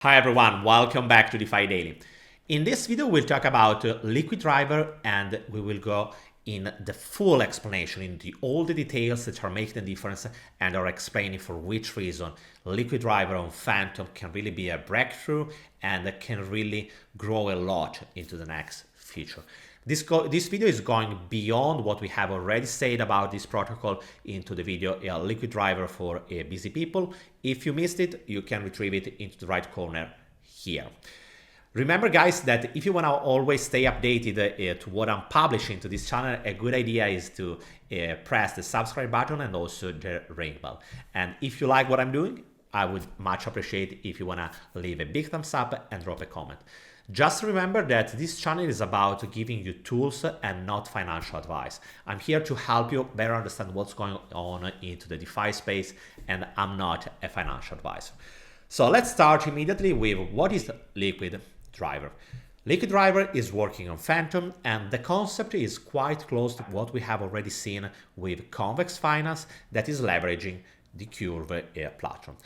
Hi everyone, welcome back to DeFi Daily. In this video, we'll talk about Liquid Driver and we will go in the full explanation into all the details that are making the difference and are explaining for which reason Liquid Driver on Phantom can really be a breakthrough and can really grow a lot into the next future. This video is going beyond what we have already said about this protocol into the video Liquid Driver for busy people. If you missed it, you can retrieve it into the right corner here. Remember guys that if you want to always stay updated to what I'm publishing to this channel, a good idea is to press the subscribe button and also the ring bell. And if you like what I'm doing, I would much appreciate if you want to leave a big thumbs up and drop a comment. Just remember that this channel is about giving you tools and not financial advice. I'm here to help you better understand what's going on into the DeFi space, and I'm not a financial advisor. So let's start immediately with what is Liquid Driver. Liquid Driver is working on Phantom, and the concept is quite close to what we have already seen with Convex Finance that is leveraging the Curve platform.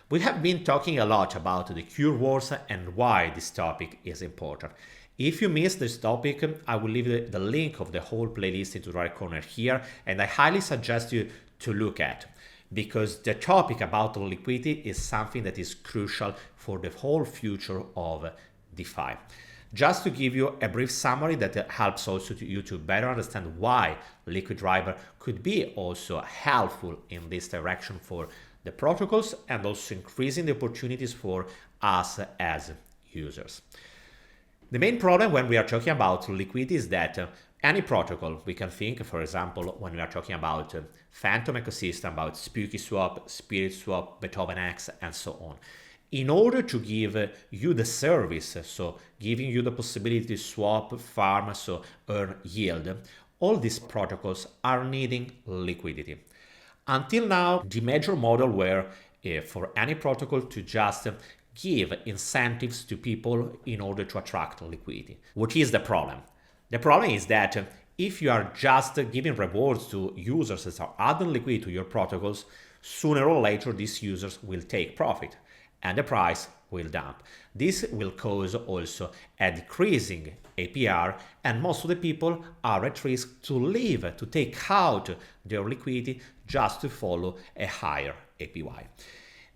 We have been talking a lot about the Curve wars and why this topic is important. If you missed this topic, I will leave the link of the whole playlist into the right corner here, and I highly suggest you to look at, because the topic about liquidity is something that is crucial for the whole future of DeFi. Just to give you a brief summary that helps also you to better understand why Liquid Driver could be also helpful in this direction for the protocols and also increasing the opportunities for us as users. The main problem when we are talking about liquidity is that any protocol, we can think, for example, when we are talking about Phantom ecosystem, about Spookyswap, Spiritswap, Beethoven X, and so on. In order to give you the service, so giving you the possibility to swap, farm, so earn yield, all these protocols are needing liquidity. Until now, the major model were for any protocol to just give incentives to people in order to attract liquidity. What is the problem? The problem is that if you are just giving rewards to users that are adding liquidity to your protocols, sooner or later these users will take profit and the price will dump. This will cause also a decreasing APR, and most of the people are at risk to leave, to take out their liquidity just to follow a higher APY.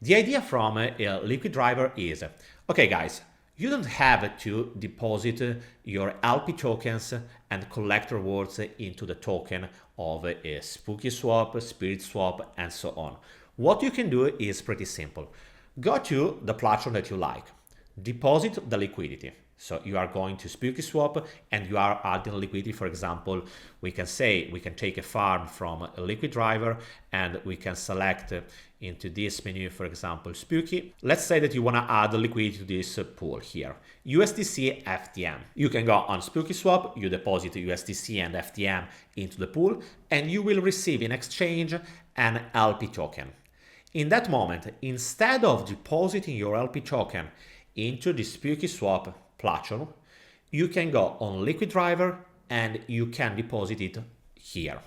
The idea from Liquid Driver is, okay guys, you don't have to deposit your LP tokens and collect rewards into the token of a Spookyswap, Spiritswap, and so on. What you can do is pretty simple. Go to the platform that you like, deposit the liquidity. So you are going to Spookyswap and you are adding liquidity. For example, we can say we can take a farm from a Liquid Driver and we can select into this menu, for example, Spooky. Let's say that you want to add liquidity to this pool here, USDC FTM. You can go on Spookyswap, you deposit USDC and FTM into the pool, and you will receive in exchange an LP token. In that moment, instead of depositing your LP token into the Spookyswap platform, you can go on Liquid Driver and you can deposit it here.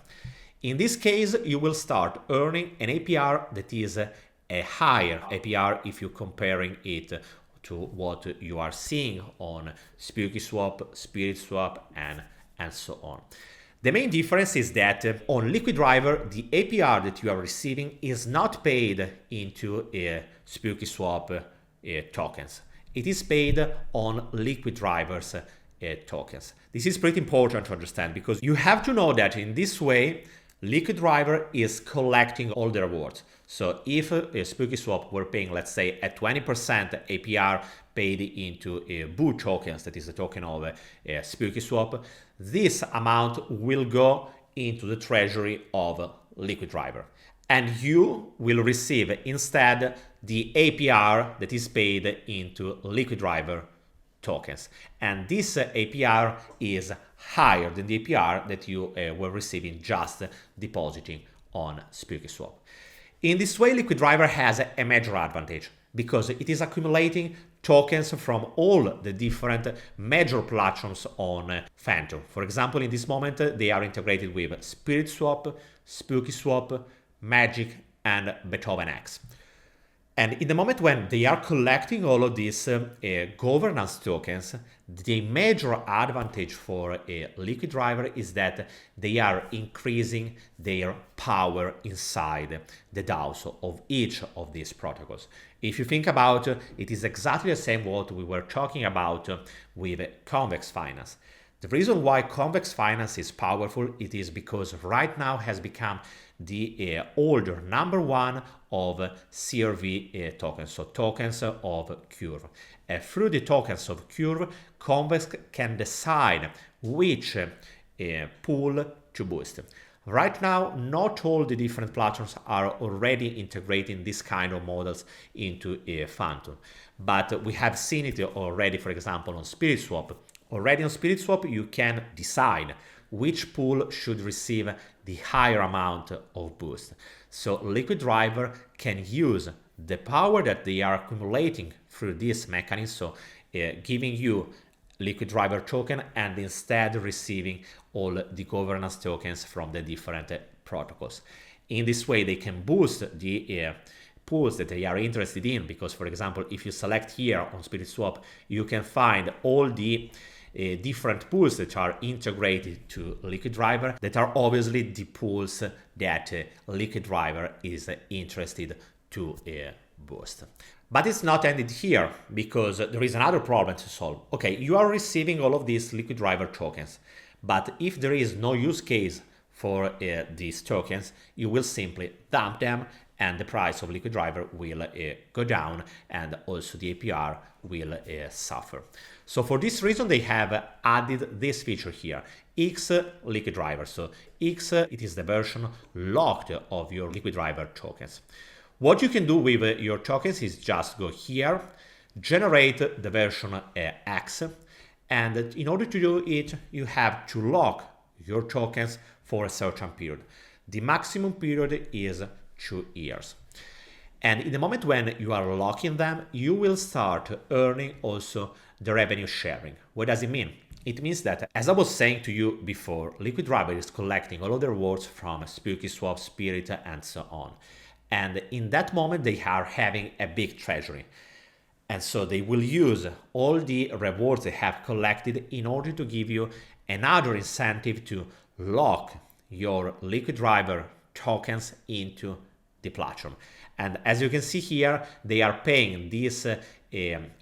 In this case, you will start earning an APR that is a higher APR if you're comparing it to what you are seeing on Spookyswap, Spiritswap, and so on. The main difference is that on Liquid Driver, the APR that you are receiving is not paid into Spookyswap tokens. It is paid on Liquid Driver's tokens. This is pretty important to understand because you have to know that in this way, Liquid Driver is collecting all the rewards. So if Spookyswap were paying, let's say, a 20% APR paid into BOO tokens, that is the token of Spookyswap, this amount will go into the treasury of Liquid Driver. And you will receive instead the APR that is paid into Liquid Driver tokens. And this APR is higher than the APR that you were receiving just depositing on Spookyswap. In this way, Liquid Driver has a major advantage because it is accumulating tokens from all the different major platforms on Phantom. For example, in this moment, they are integrated with Spiritswap, Spookyswap, Magic, and Beethoven X. And in the moment when they are collecting all of these governance tokens, the major advantage for a liquid driver is that they are increasing their power inside the DAOs of each of these protocols. If you think about it, it is exactly the same what we were talking about with convex finance. The reason why convex finance is powerful, it is because right now has become the holder number one of CRV tokens, so tokens of Curve. Through the tokens of Curve, Convex can decide which pool to boost. Right now, not all the different platforms are already integrating this kind of models into Phantom, but we have seen it already, for example, on Spiritswap. Already on Spiritswap, you can decide which pool should receive the higher amount of boost. So Liquid Driver can use the power that they are accumulating through this mechanism, so giving you Liquid Driver token and instead receiving all the governance tokens from the different protocols. In this way, they can boost the pools that they are interested in, because, for example, if you select here on Spiritswap, you can find all the different pools that are integrated to Liquid Driver that are obviously the pools that Liquid Driver is interested to boost. But it's not ended here, because there is another problem to solve. Okay, you are receiving all of these Liquid Driver tokens, but if there is no use case for these tokens, you will simply dump them and the price of Liquid Driver will go down, and also the APR will suffer. So for this reason, they have added this feature here, X Liquid Driver. So X, it is the version locked of your Liquid Driver tokens. What you can do with your tokens is just go here, generate the version X, and in order to do it, you have to lock your tokens for a certain period. The maximum period is 2 years. And in the moment when you are locking them, you will start earning also the revenue sharing. What does it mean? It means that, as I was saying to you before, Liquid Driver is collecting all of the rewards from Spookyswap, Spirit, and so on. And in that moment, they are having a big treasury. And so they will use all the rewards they have collected in order to give you another incentive to lock your Liquid Driver tokens into the platform. And as you can see here, they are paying this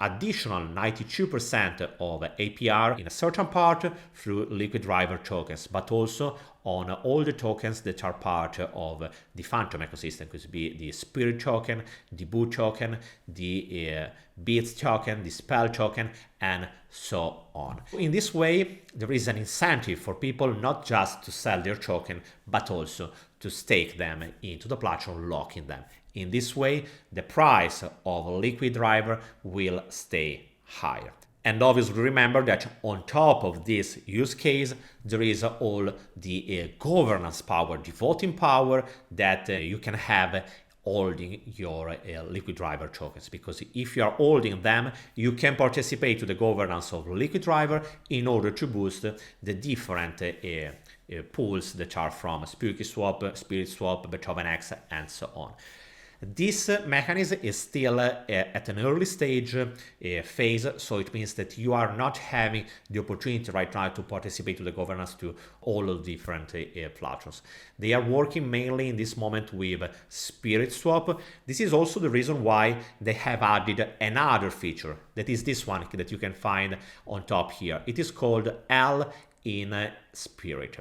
additional 92% of APR in a certain part through Liquid Driver tokens, but also on all the tokens that are part of the Phantom ecosystem. Could be the Spirit token, the Boo token, the Beats token, the Spell token, and so on. In this way, there is an incentive for people not just to sell their token, but also to stake them into the platform, locking them. In this way, the price of Liquid Driver will stay higher. And obviously remember that on top of this use case, there is all the governance power, the voting power that you can have holding your Liquid Driver tokens, because if you are holding them, you can participate to the governance of Liquid Driver in order to boost the different pools that are from Spookyswap, Spiritswap, Beethoven X, and so on. This mechanism is still at an early stage phase, so it means that you are not having the opportunity right now to participate to the governance to all of the different platforms. They are working mainly in this moment with Spiritswap. This is also the reason why they have added another feature, that is this one that you can find on top here. It is called L in Spirit.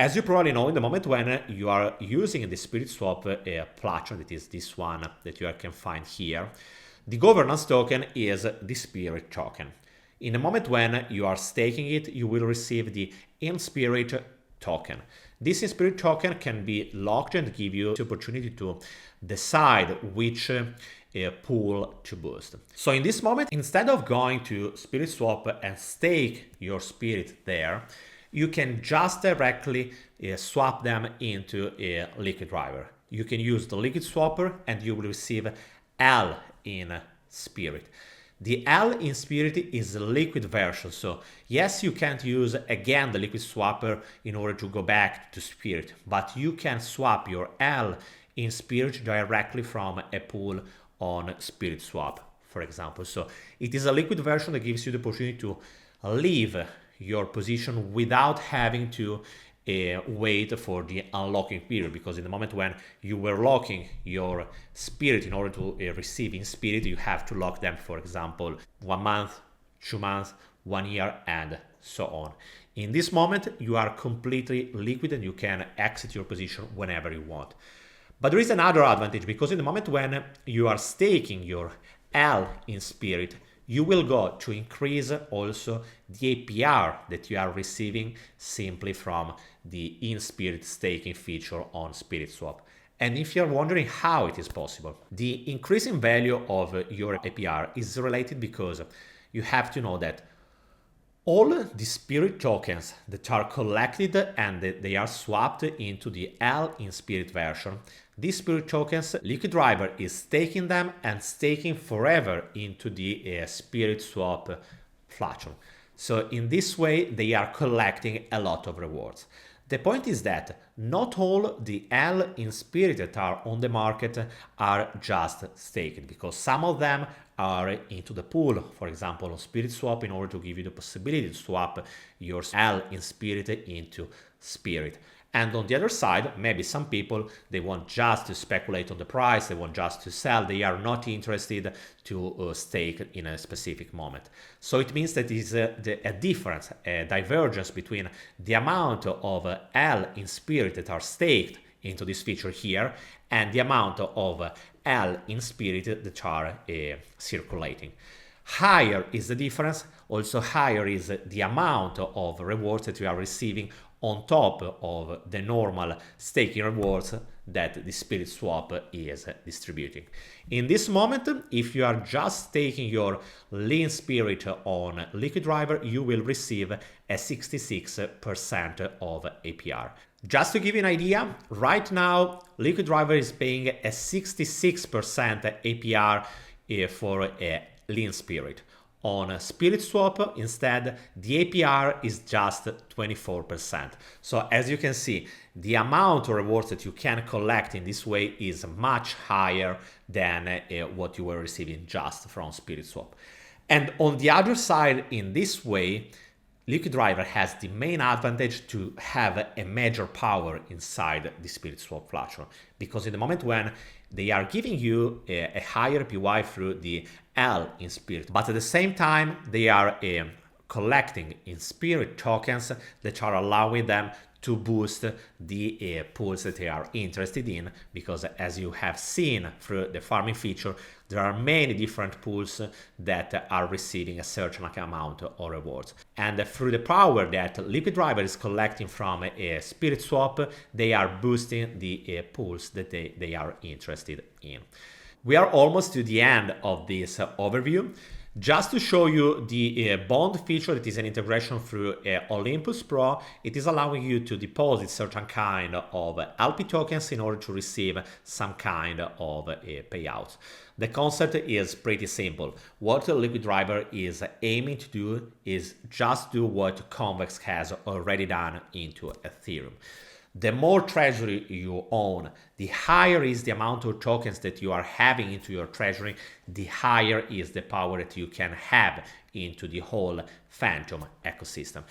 As you probably know, in the moment when you are using the Spiritswap platform, that is this one that you can find here, the governance token is the Spirit token. In the moment when you are staking it, you will receive the In-Spirit token. This In-Spirit token can be locked and give you the opportunity to decide which pool to boost. So in this moment, instead of going to Spiritswap and stake your Spirit there, you can just directly swap them into a Liquid Driver. You can use the Liquid Swapper and you will receive L in Spirit. The L in Spirit is the liquid version, so yes, you can't use again the Liquid Swapper in order to go back to Spirit, but you can swap your L in Spirit directly from a pool on Spiritswap, for example. So it is a liquid version that gives you the opportunity to leave your position without having to wait for the unlocking period, because in the moment when you were locking your Spirit in order to receive in Spirit, you have to lock them, for example, 1 month, 2 months, 1 year, and so on. In this moment, you are completely liquid and you can exit your position whenever you want. But there is another advantage, because in the moment when you are staking your L in Spirit, you will go to increase also the APR that you are receiving simply from the in-Spirit staking feature on Spiritswap. And if you're wondering how it is possible, the increasing value of your APR is related because you have to know that all the Spirit tokens that are collected and they are swapped into the L in Spirit version, these Spirit tokens, Liquid Driver is staking them and staking forever into the Spiritswap platform. So in this way, they are collecting a lot of rewards. The point is that not all the L in Spirit that are on the market are just staked, because some of them are into the pool, for example, on Spiritswap, in order to give you the possibility to swap your L in Spirit into Spirit. And on the other side, maybe some people, they want just to speculate on the price, they want just to sell, they are not interested to stake in a specific moment. So it means that there is a difference, a divergence between the amount of L in Spirit that are staked into this feature here and the amount of L in Spirit that are circulating. Higher is the difference, also higher is the amount of rewards that you are receiving on top of the normal staking rewards that the Spiritswap is distributing. In this moment, if you are just staking your lean Spirit on Liquid Driver, you will receive a 66% of APR. Just to give you an idea, right now Liquid Driver is paying a 66% APR for a lean Spirit. On Spiritswap, instead, the APR is just 24%. So as you can see, the amount of rewards that you can collect in this way is much higher than what you were receiving just from Spiritswap. And on the other side, in this way, Liquid Driver has the main advantage to have a major power inside the Spiritswap platform, because in the moment when they are giving you a higher PY through the L in Spirit, but at the same time they are collecting in Spirit tokens that are allowing them to boost the pools that they are interested in, because as you have seen through the farming feature, there are many different pools that are receiving a certain amount of rewards. And through the power that Liquid Driver is collecting from a Spiritswap, they are boosting the pools that they are interested in. We are almost to the end of this overview. Just to show you the bond feature, that is an integration through Olympus Pro, it is allowing you to deposit certain kind of LP tokens in order to receive some kind of payouts. The concept is pretty simple. What Liquid Driver is aiming to do is just do what Convex has already done into Ethereum. The more treasury you own, the higher is the amount of tokens that you are having into your treasury, the higher is the power that you can have into the whole Phantom ecosystem.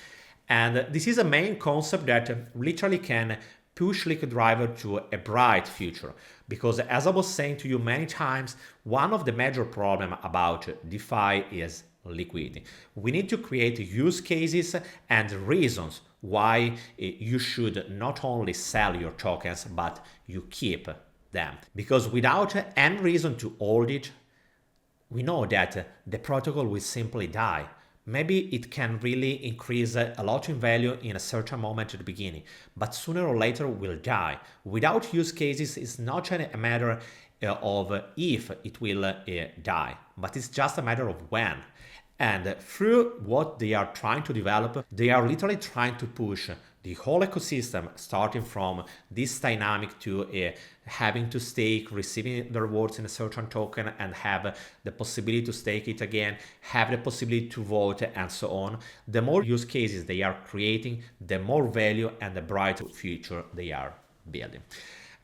And this is a main concept that literally can push Liquid Driver to a bright future. Because as I was saying to you many times, one of the major problems about DeFi is liquidity. We need to create use cases and reasons why you should not only sell your tokens, but you keep them. Because without any reason to hold it, we know that the protocol will simply die. Maybe it can really increase a lot in value in a certain moment at the beginning, but sooner or later will die. Without use cases, it's not a matter of if it will die, but it's just a matter of when. And through what they are trying to develop, they are literally trying to push the whole ecosystem, starting from this dynamic to having to stake, receiving the rewards in a certain token, and have the possibility to stake it again, have the possibility to vote, and so on. The more use cases they are creating, the more value and the brighter future they are building.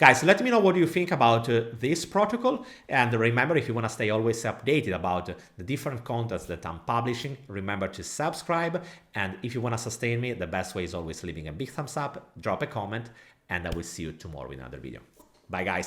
Guys, let me know what you think about this protocol. And remember, if you want to stay always updated about the different contents that I'm publishing, remember to subscribe. And if you want to sustain me, the best way is always leaving a big thumbs up, drop a comment, and I will see you tomorrow in another video. Bye, guys.